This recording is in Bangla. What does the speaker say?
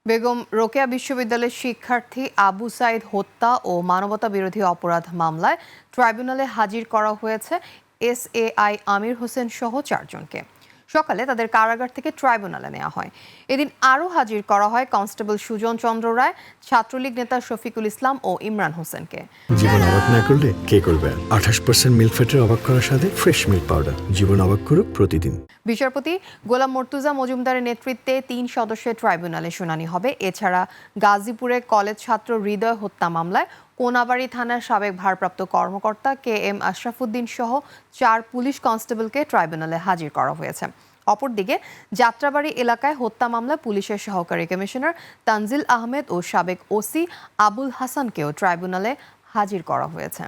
বেগম রোকেয়া বিশ্ববিদ্যালয়ের শিক্ষার্থী আবু সাইদ হত্যা ও মানবতা বিরোধী অপরাধ মামলায় ট্রাইব্যুনালে হাজির করা হয়েছে এসএআই আমির হোসেন সহ 4 জনকে। সকালে তাদের কারাগার থেকে ট্রাইব্যুনালে নেওয়া হয়। এদিন আরও হাজির করা হয় কনস্টেবল সুজন চন্দ্র রায়, ছাত্রলীগ নেতা শফিকুল ইসলাম ও ইমরান হোসেনকে। জীবন অবাক না করলে কে করবে? 28% মিল্ক ফ্যাটের অবাক করার সাথে ফ্রেশ মিল্ক পাউডার। জীবন অবাক করুক প্রতিদিন। বিচারপতি গোলাম মর্তুজা মজুমদারের নেতৃত্বে 3 সদস্যের ট্রাইব্যুনালে শুনানি হবে। এছাড়া গাজীপুরে কলেজ ছাত্র হৃদয় হত্যা মামলায় কোনাবাড়ী থানার সাবেক ভারপ্রাপ্ত কর্মকর্তা KM আশরাফুদ্দিন সহ 4 পুলিশ কনস্টেবলকে ট্রাইব্যুনালে হাজির করা হয়েছে। অপরদিকে যাত্রাবাড়ী এলাকায় হত্যা মামলায় পুলিশের সহকারী কমিশনার তানজিল আহমেদ ও সাবেক ওসি আবুল হাসানকেও ট্রাইব্যুনালে হাজির করা হয়েছে।